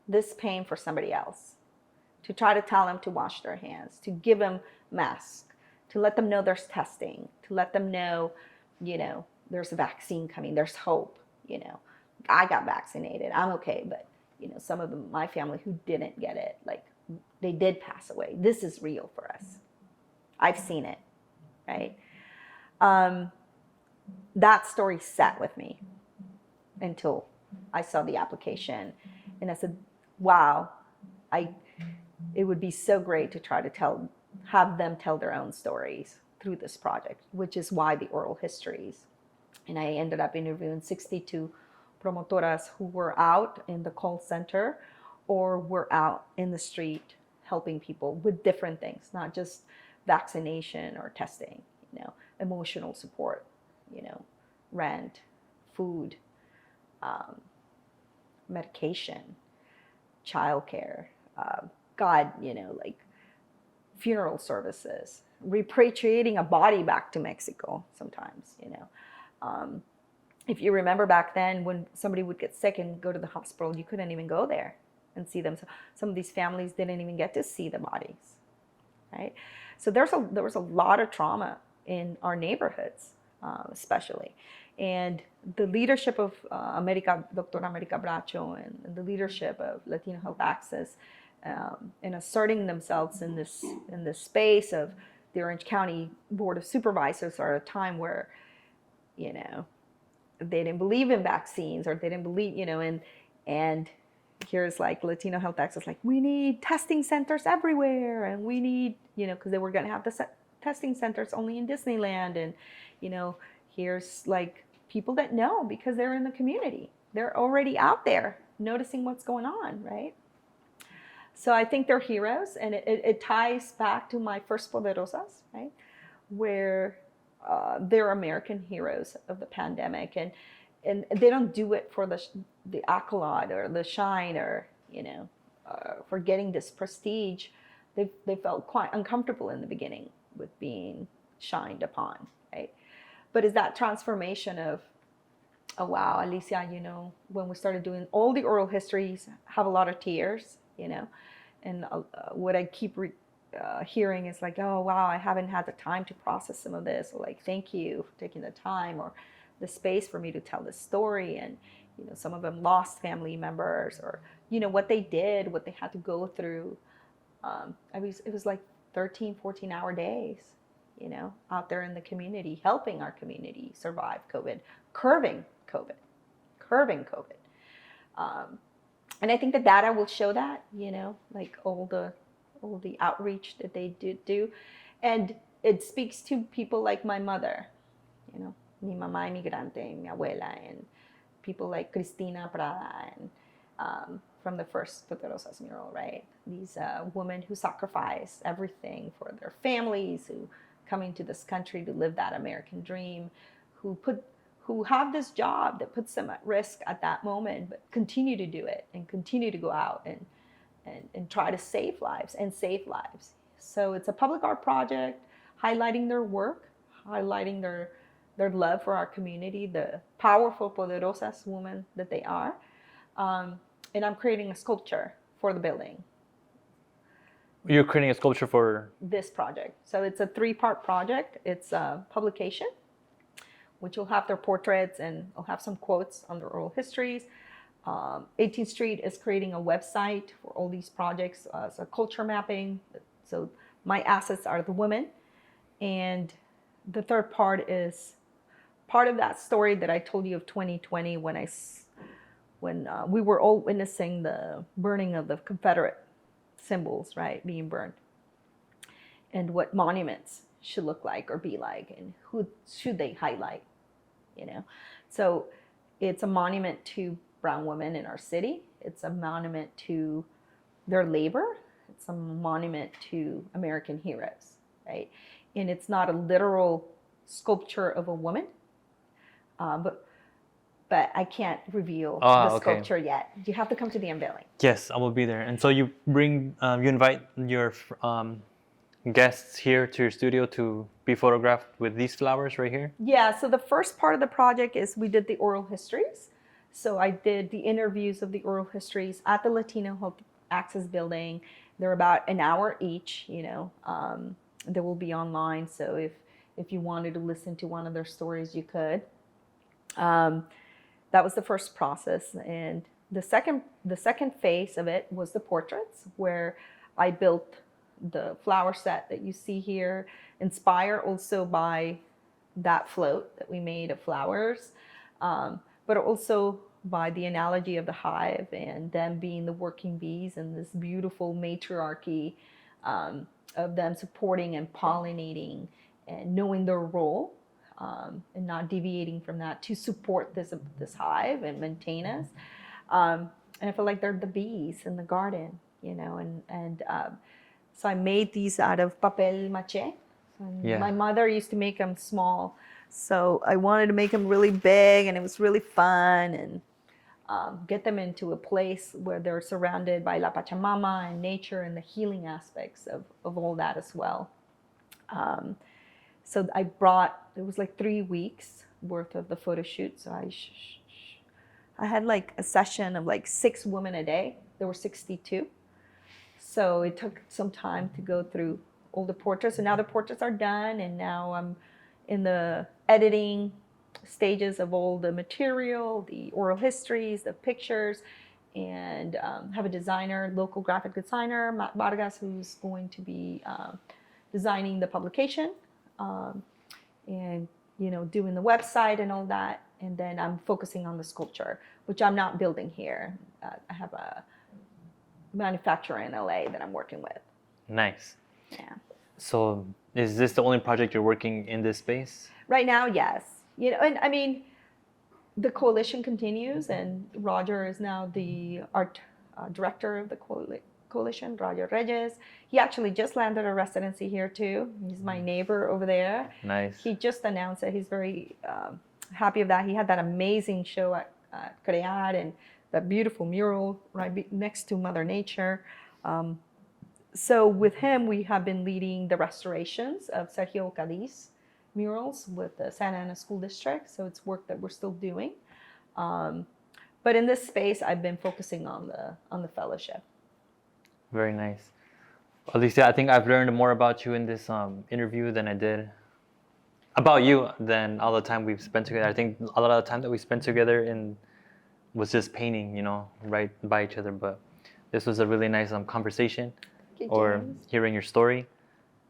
this pain for somebody else, to try to tell them to wash their hands, to give them masks, to let them know there's testing, to let them know, there's a vaccine coming, there's hope. I got vaccinated, I'm okay, but some of them, my family who didn't get it, like they did pass away. This is real for us. I've seen it, right? That story sat with me until I saw the application, and I said, wow, it would be so great to try to have them tell their own stories through this project, which is why the oral histories. And I ended up interviewing 62 promotoras who were out in the call center or were out in the street helping people with different things, not just vaccination or testing, emotional support, rent, food, medication, childcare, God, like funeral services, repatriating a body back to Mexico sometimes, If you remember back then when somebody would get sick and go to the hospital, you couldn't even go there and see them. So some of these families didn't even get to see the bodies, right? So there was a lot of trauma in our neighborhoods, especially. And the leadership of Dr. America Bracho and the leadership of Latino Health Access in asserting themselves in this space of the Orange County Board of Supervisors are a time where, they didn't believe in vaccines, or they didn't believe, and here's like Latino Health Access, like, we need testing centers everywhere, and we need, because they were going to have the testing centers only in Disneyland, and, here's like people that know because they're in the community. They're already out there noticing what's going on, right? So I think they're heroes, and it ties back to my first Poderosas, right? Where they're American heroes of the pandemic, and they don't do it for the accolade or the shine, or for getting this prestige. They felt quite uncomfortable in the beginning with being shined upon, right? But is that transformation of, oh wow, Alicia, when we started doing all the oral histories, have a lot of tears, and what I keep hearing is like, oh wow, I haven't had the time to process some of this, or like, thank you for taking the time or the space for me to tell this story. And some of them lost family members, or what they did, what they had to go through. It was like 13, 14-hour days, out there in the community, helping our community survive COVID, curbing COVID. And I think the data will show that, like all the outreach that they do. And it speaks to people like my mother, mi mamá emigrante, mi abuela, and people like Cristina Prada, and from the first Poderosas mural, right? These women who sacrifice everything for their families, who coming to this country to live that American dream, who have this job that puts them at risk at that moment, but continue to do it and continue to go out and try to save lives. So it's a public art project highlighting their work, highlighting their love for our community, the powerful Poderosas women that they are. And I'm creating a sculpture for the building. You're creating a sculpture for this project. So it's a 3-part project. It's a publication, which will have their portraits, and I'll have some quotes on their oral histories. 18th Street is creating a website for all these projects, so culture mapping. So my assets are the women. And the third part is part of that story that I told you of 2020, when we were all witnessing the burning of the Confederate symbols, right, being burned, and what monuments should look like or be like, and who should they highlight, So it's a monument to brown women in our city. It's a monument to their labor. It's a monument to American heroes, right? And it's not a literal sculpture of a woman, but I can't reveal the sculpture yet. You have to come to the unveiling. Yes, I will be there. And so you invite your guests here to your studio to be photographed with these flowers right here? Yeah, so the first part of the project is we did the oral histories. So I did the interviews of the oral histories at the Latino Health Access building. They're about an hour each, they will be online. So if you wanted to listen to one of their stories, you could. That was the first process. And the second phase of it was the portraits, where I built the flower set that you see here, inspired also by that float that we made of flowers, but also by the analogy of the hive and them being the working bees, and this beautiful matriarchy of them supporting and pollinating and knowing their role, and not deviating from that to support this hive and maintain us. And I feel like they're the bees in the garden, so I made these out of papel mache. Yeah. My mother used to make them small, so I wanted to make them really big, and it was really fun. And get them into a place where they're surrounded by La Pachamama and nature and the healing aspects of all that as well. So I brought, it was like 3 weeks worth of the photo shoot. So I had like a session of like 6 women a day. There were 62. So it took some time to go through all the portraits. And now the portraits are done. And now I'm in the editing stages of all the material, the oral histories, the pictures, and have a designer, local graphic designer, Matt Vargas, who's going to be designing the publication, and doing the website and all that. And then I'm focusing on the sculpture, which I'm not building here. I have a manufacturer in LA that I'm working with. Nice. Yeah. So is this the only project you're working in this space? Right now, yes. And I mean, the coalition continues, and Roger is now the art director of the coalition, Roger Reyes. He actually just landed a residency here too. He's my neighbor over there. Nice. He just announced that he's very happy of that. He had that amazing show at Crear, and that beautiful mural right next to Mother Nature. So with him, we have been leading the restorations of Sergio Cadiz murals with the Santa Ana School District. So it's work that we're still doing. But in this space, I've been focusing on the fellowship. Very nice. Alicia, I think I've learned more about you in this interview than I did about you than all the time we've spent together. I think a lot of the time that we spent together was just painting, right by each other. But this was a really nice conversation or hearing your story.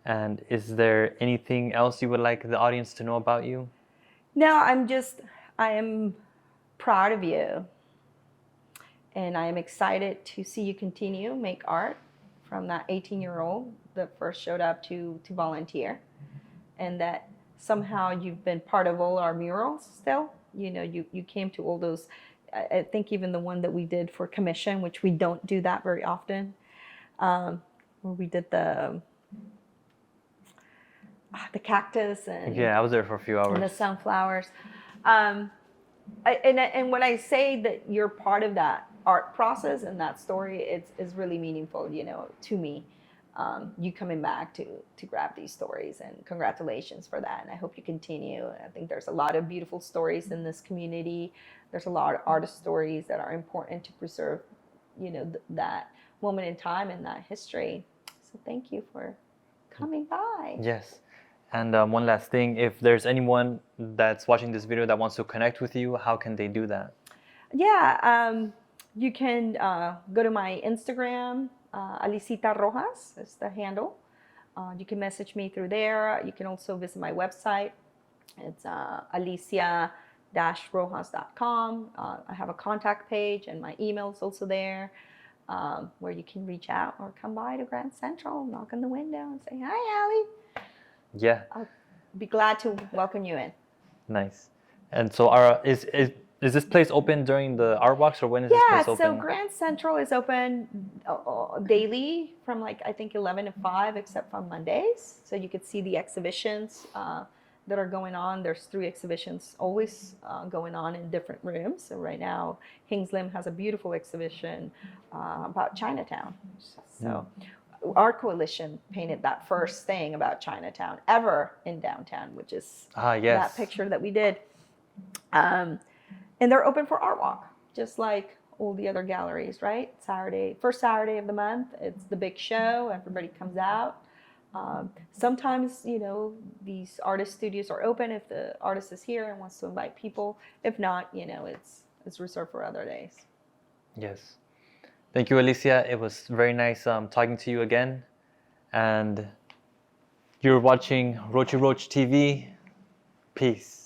And is there anything else you would like the audience to know about you? No, I am proud of you. And I am excited to see you continue make art from that 18-year-old that first showed up to volunteer. And that somehow you've been part of all our murals still. You came to all those, I think even the one that we did for commission, which we don't do that very often, where we did the cactus and I was there for a few hours. And the sunflowers. And when I say that you're part of that art process and that story, it's really meaningful, to me. You coming back to grab these stories, and congratulations for that. And I hope you continue. I think there's a lot of beautiful stories in this community. There's a lot of artist stories that are important to preserve, that moment in time and that history. So thank you for coming by. Yes. And one last thing, if there's anyone that's watching this video that wants to connect with you, how can they do that? Yeah, you can go to my Instagram, Alicita Rojas is the handle. You can message me through there. You can also visit my website. It's alicia-rojas.com. I have a contact page, and my email is also there, where you can reach out or come by to Grand Central, knock on the window and say, "Hi, Ali." Yeah. I'll be glad to welcome you in. Nice. And so is this place open during the art walks, or when is this place open? Yeah, so Grand Central is open daily from I think 11 to 5, except on Mondays. So you could see the exhibitions that are going on. There's 3 exhibitions always going on in different rooms. So right now, Hings Lim has a beautiful exhibition about Chinatown. So our coalition painted that first thing about Chinatown ever in downtown, which is that picture that we did. And they're open for art walk, just like all the other galleries, right? First Saturday of the month, it's the big show. Everybody comes out. Sometimes, these artist studios are open if the artist is here and wants to invite people. If not, it's reserved for other days. Yes. Thank you, Alicia. It was very nice talking to you again. And you're watching Rochi Roach TV. Peace.